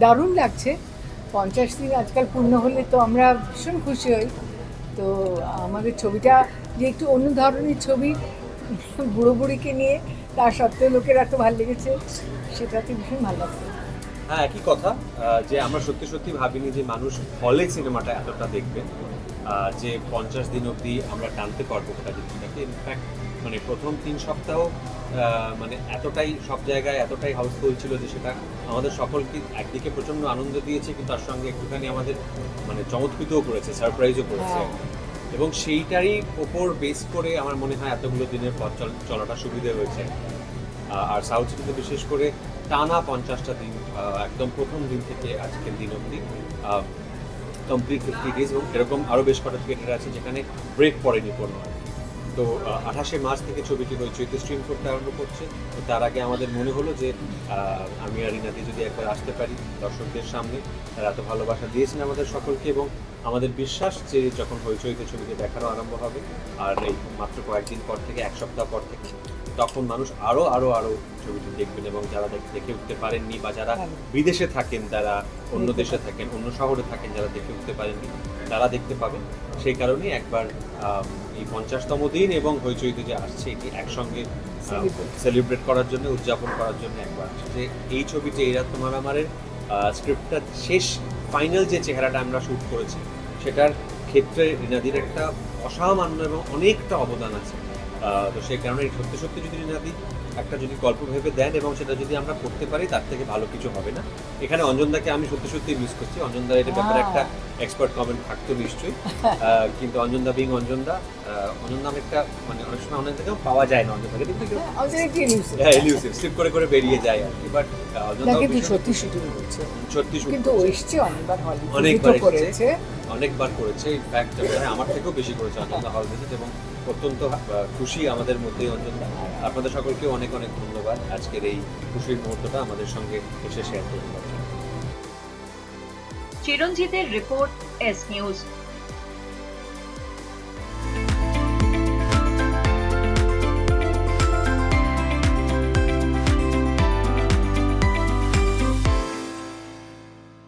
দারুণ লাগছে। 50 দিন আজকাল পূর্ণ হলে তো আমরা ভীষণ খুশি হই। তো আমাদের ছবিটা যে একটু অন্য ধরনের ছবি, বুড়ো বুড়িকে নিয়ে, তার সত্ত্বেও লোকের এত ভালো লেগেছে, সেটাতে ভীষণ ভালো লাগছে। হ্যাঁ, একই কথা, যে আমরা সত্যি সত্যি ভাবিনি যে মানুষ হলে সিনেমাটা এতটা দেখবে, যে 50 দিন অবধি আমরা টানতে পারবো গোটা জিনিসটাকে। ইনফ্যাক্ট মানে প্রথম 3 সপ্তাহ মানে এতটাই সব জায়গায় এতটাই হাউসফুল ছিল যে সেটা আমাদের সকলকে একদিকে প্রচণ্ড আনন্দ দিয়েছে, কিন্তু তার সঙ্গে একটুখানি আমাদের মানে চমৎকৃতও করেছে, সারপ্রাইজও করেছে। হ্যাঁ। এবং সেইটারই ওপর বেস করে আমার মনে হয় এতগুলো দিনের পথ চলাটা সুবিধে হয়েছে। আর সাউথ সিটিতে বিশেষ করে টানা 50টা দিন, একদম প্রথম দিন থেকে আজকের দিন অবধি কমপ্লিট 50 ডেজ, এবং এরকম আরও বেশ কটা থিয়েটার আছে যেখানে ব্রেক পড়েনি কোনো আর কি। তো 28 মার্চ থেকে ছবিটি হইচইতে স্ট্রিম করতে আরম্ভ করছে। তো তার আগে আমাদের মনে হলো যে আমি আর রিনাদি যদি একবার আসতে পারি দর্শকদের সামনে, তারা এত ভালোবাসা দিয়েছেন আমাদের সকলকে, এবং আমাদের বিশ্বাস যে যখন হইচইতে ছবিটি দেখানো আরম্ভ হবে, আর এই মাত্র কয়েকদিন পর থেকে, এক সপ্তাহ পর থেকে, তখন মানুষ আরও আরও আরও ছবিটি দেখবেন, এবং যারা দেখে উঠতে পারেননি বা যারা বিদেশে থাকেন, যারা অন্য দেশে থাকেন, অন্য শহরে থাকেন, যারা দেখে উঠতে পারেননি, তারা দেখতে পাবেন। সেই কারণেই একবার এই 50তম দিন এবং হইচইতে যে আসছে এটি একসঙ্গে সেলিব্রেট করার জন্য, উদযাপন করার জন্য একবার আসছে। যে এই ছবিটি এই রাত তোমার আমারের স্ক্রিপ্টটা শেষ ফাইনাল যে চেহারাটা আমরা শ্যুট করেছি, সেটার ক্ষেত্রে রিনাদির একটা অসামান্য এবং অনেকটা অবদান আছে। তো সেই কারণে সত্যি সত্যি যদি রিনাদি একটা যদি গল্প ভেবে দেন এবং সেটা যদি আমরা করতে পারি, তার থেকে ভালো কিছু হবে না। এখানে অঞ্জনদাকে আমি সত্যি সত্যি মিস করছি। অঞ্জনদার এটার ব্যাপারে একটা এক্সপার্ট কমেন্ট থাকতো নিশ্চয়ই, কিন্তু অঞ্জনদা বিং অঞ্জনদা, অঞ্জনদা একটা মানে অনেক সময় অনেক জায়গায় পাওয়া যায় না অঞ্জনদাকে, কিন্তু হ্যাঁ এলিউসিভ স্লিপ করে করে বেরিয়ে যায় আর কি। বাট অঞ্জনদা সত্যি শুটিং করছে, সত্যি কিন্তু এসছে অনেকবার, অনেকবার করেছে, অনেকবার করেছে। ইনফ্যাক্ট আমার থেকেও বেশি করেছে অঞ্জনদা হল ভিজিট, এবং অত্যন্ত খুশি আমাদের মধ্যেই অঞ্জনদা। আপনাদের সকলকেও অনেক অনেক ধন্যবাদ আজকের এই খুশির মুহূর্তটা আমাদের সঙ্গে এসে শেয়ার করতে পারছেন। চিরঞ্জিতের রিপোর্ট, এস নিউজ।